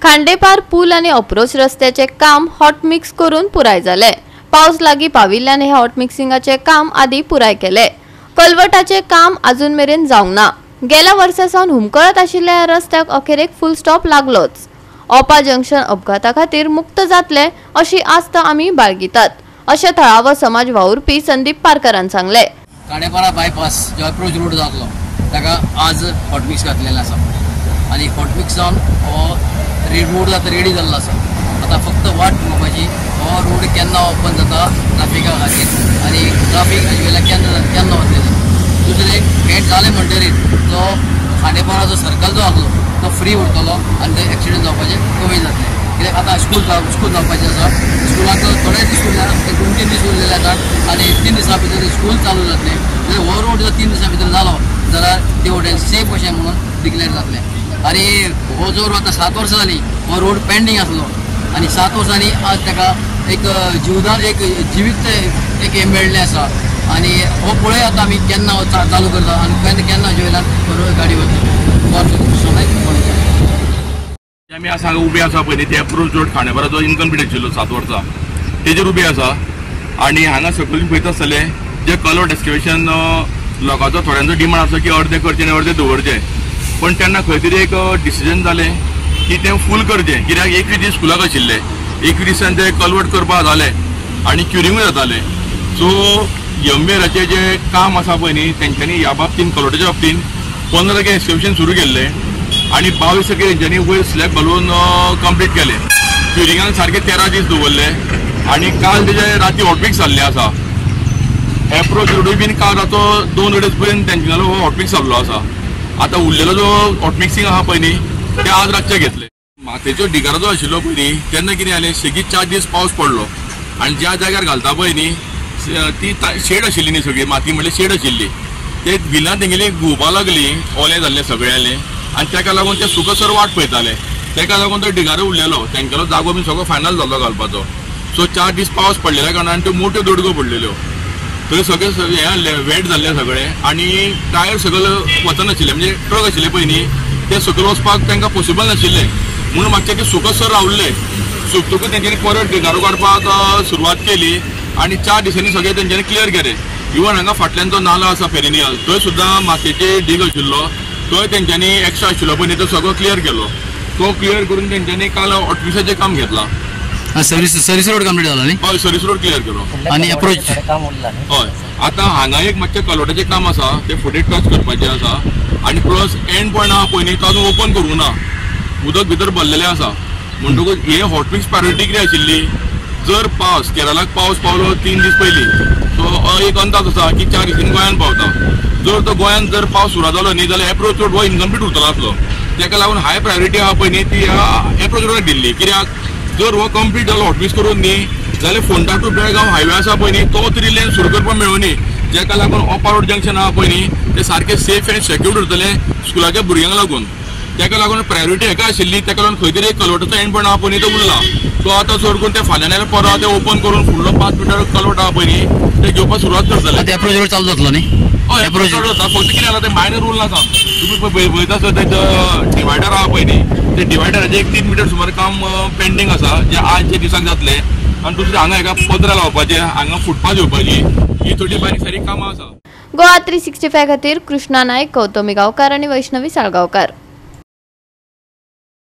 Khandepar pool आणि approach रस्त्याचे काम हॉट मिक्स करून पुराय झाले। पाऊस लागी पाविल्ल्याने हे हॉट मिक्सिंगाचे काम आधी पुराय केले। कलवटाचे काम अजून मेरेन जावंक ना। गेल्या वर्सासावन हुमकळत आशिल्ल्या ह्या रस्त्याक अखेरेक फुल स्टॉप लागलोच। ओपा जंक्शन अपघाता खातीर मुक्त जातले अशी आस्त आमी बाळगितात, अशें थळावो समाज वावुरपी संदीप पारकरान सांगले। खांडेपारा बायपास जो अप्रोच रोड जातलो ताका आज हॉट मिक्स घातलेलो आसा आणि हॉट मिक्स जावन हो रोड आता रेडी जाल्लो आसा। आता फक्त वाट पळोवपाची हो रोड केन्ना ओपन जाता ट्राफिका खातीर आणि ट्राफिक हायवेला केन्ना वतलेलो। दुसरें हें जालें म्हणटरीत जो खांडेपारा जो सर्कल जो आसलो तो फ्री उरतलो आणि ते एक्सिडेंट जावपाचे कमी जातले। कित्याक आतां स्कूल जावपाचें आसा, स्कुलाक थोडे दीस उरले, 2-3 दीस उरलेले आसात आणि 3 दिसां भितर स्कूल चालू जातले। जाल्यार हो रोड जर 3 दिसां भितर जालो जाल्यार ते हॉटेल सेफ अशें म्हणून डिक्लेअर जातलें। आणि हो जो आता 7 वर्सां जाली हो रोड पेंडिंग आसलो आणि 7 वर्सांनी आज ताका एक जीवदान एक जिवीत एक हे मेळ्ळें आसा आणि हो पळय आता आमी केन्ना चालू करता आणि केन्ना जेवल्यान गाडी वता। आमी आज हांगा उबे आसा पळय ते अप्रोच रोड खांडेपारा जो इनकम्प्लीट आशिल्लो 7 वर्सां तेजेर उबे आसा आणि हांगा सकयल पळयता आसतले जे कलर एक्सकॅव्हेशन लोकांचो थोड्यांचो डिमांड आसा की अर्दे करचे आनी अर्दे दवरचे, पण तेन्ना खंय तरी एक डिसिजन जालें की तें फूल करचें। कित्याक 21 दीस स्कुलाक आशिल्ले, 21 दिसान ते कलवट करपाक जाले आनी क्युरिंगूय जाताले। सो एमबीआराचें जे काम आसा पळय न्ही तेंच्यांनी ह्या बाबतीन कलवटाच्या बाबतीन 15 तारखेर एक्सकॅव्हेशन सुरू केल्लें आणि 22 तारखेर तेंच्यांनी वयर स्लॅब घालून कंप्लीट केलें। क्युरिंगान सारके 13 दीस दवरले आणि काल तेजे राती हॉटमिक्स जाल्लें आसा। एप्रोच रोडूय बीन काल रातो 2 अडेज पर्यंत तेंच्यांनी हो हॉटमिक्स जाल्लो आसा। आता उरलेलो जो हॉट मिक्सिंग आहा पळय न्ही ते आज रातचे घेतले। मातयेचो डिगारो जो आशिल्लो पळय न्ही तेन्ना कितें जालें, सेगीत 4 दीस पावस पडलो आणि ज्या जाग्यार घालता पळय न्ही ती शेड आशिल्ली न्ही, सगळी माती म्हणल्यार शेड आशिल्ली, ते विलां तेंगेली घुंवपाक लागली, ओलें जाल्लें सगळ्यांलें आणि ताका लागून ते सुखसर वाट पळयताले। ताका लागून तो डिगारो उरलेलो, तेंगेलो जागो बी सगळो फायनल जाल्लो घालपाचो। सो 4 दीस पावस पडलेल्या कारणान त्यो मोठ्यो दोडगो पडलेल्यो, थंय सगळे हे वेट जाल्ले सगळे आणि टायर सगळं वचनाशिल्ले, म्हणजे ट्रक आशिल्ले पळय न्ही ते सकयल वचपाक तांकां पॉसिबल नाशिल्लें म्हणून मागचे ते सुखसर रावल्ले। सुकतकूच तेंच्यांनी परत डिगारो काडपाक सुरवात केली आणि 4 दिसांनी सगळे तेंच्यांनी क्लियर केले। इवन हांगा फाटल्यान जो नालो आसा पेरिनियल थंय सुद्दां मातयेचे ढीग आशिल्लो, थंय तेंच्यांनी एक्स्ट्रा आशिल्लो पळय न्ही तो सगळो क्लियर केलो। तो क्लियर करून तेंच्यांनी काल ऑटोमिक्साचें काम घेतलां। सर्विस रोड कंप्लीट जालो न्ही? हय, सर्विस रोड क्लियर केलो आणि अप्रोच हय। आता हांगा एक मातशें कलवटाचें काम आसा ते फुडें टच करपाचें आसा आणि प्लस एंड पॉयंट आहा पळय न्ही तो अजून ओपन करूंक ना, उदक भितर भरलेलें आसा। म्हणटकूच हे हॉटमिक्स प्रायोरिटी कितें आशिल्ली, जर पावस केरळाक पावस पावलो 3 दीस पयलीं सो एक अंदाज आसा की 4 दिसांनी गोंयान पावता। जर तो गोंयान जर पावस सुरू जालो न्ही जाल्यार एप्रोच रोड हो इनकम्प्लीट उरतलो आसलो। ताका लागून हाय प्रायोरिटी आहा पळय न्ही ती एप्रोच रोडाक दिल्ली। कित्याक जर हो कंप्लीट जालो हॉटमिक्स करून न्ही जाल्यार फोंडा टू बेळगांव हायवे आसा पळय न्ही तो तरी लेन सुरू करपाक मेळूनी, जेका लागून ओपा रोड जंक्शन आहा पळय न्ही ते सारके सेफ एंड सेक्युर्ड उरतले स्कुलाच्या भुरग्यांक लागून। ताका लागून प्रायोरिटी हेका आशिल्ली, ताका लागून खंय तरी एक कलवटाचो एंड पॉयंट आहा पळय न्ही तो उरला। तो आतां चड करून ते फाल्यां नाल्यार परवा ते ओपन करून फुडलो 5 मिटर कलवट आहा पळय न्ही ते घेवपाक सुरवात करतले। ते अप्रोच रोड चालू जातलो न्ही? हय, अप्रोच रोड जाता, फक्त कितें जाता ते मायनर रूल आसा। तुम्ही पळयता आसत ते डिवायडर आहा पळय न्ही ते डिवायडराचें 1-3 मिटर सुमार काम पेंडिंग आसा जे आजचे दिसाक जातले आणि दुसरें हांगा एका पत्र लावपाचें, हांगा फुटपाथ येवपाची, ही थोडी बारीक सारीक कामां आसा। गोवा 365 खातीर कृष्णा नायक, गौतमी गांवकार आणि वैष्णवी साळगांवकार।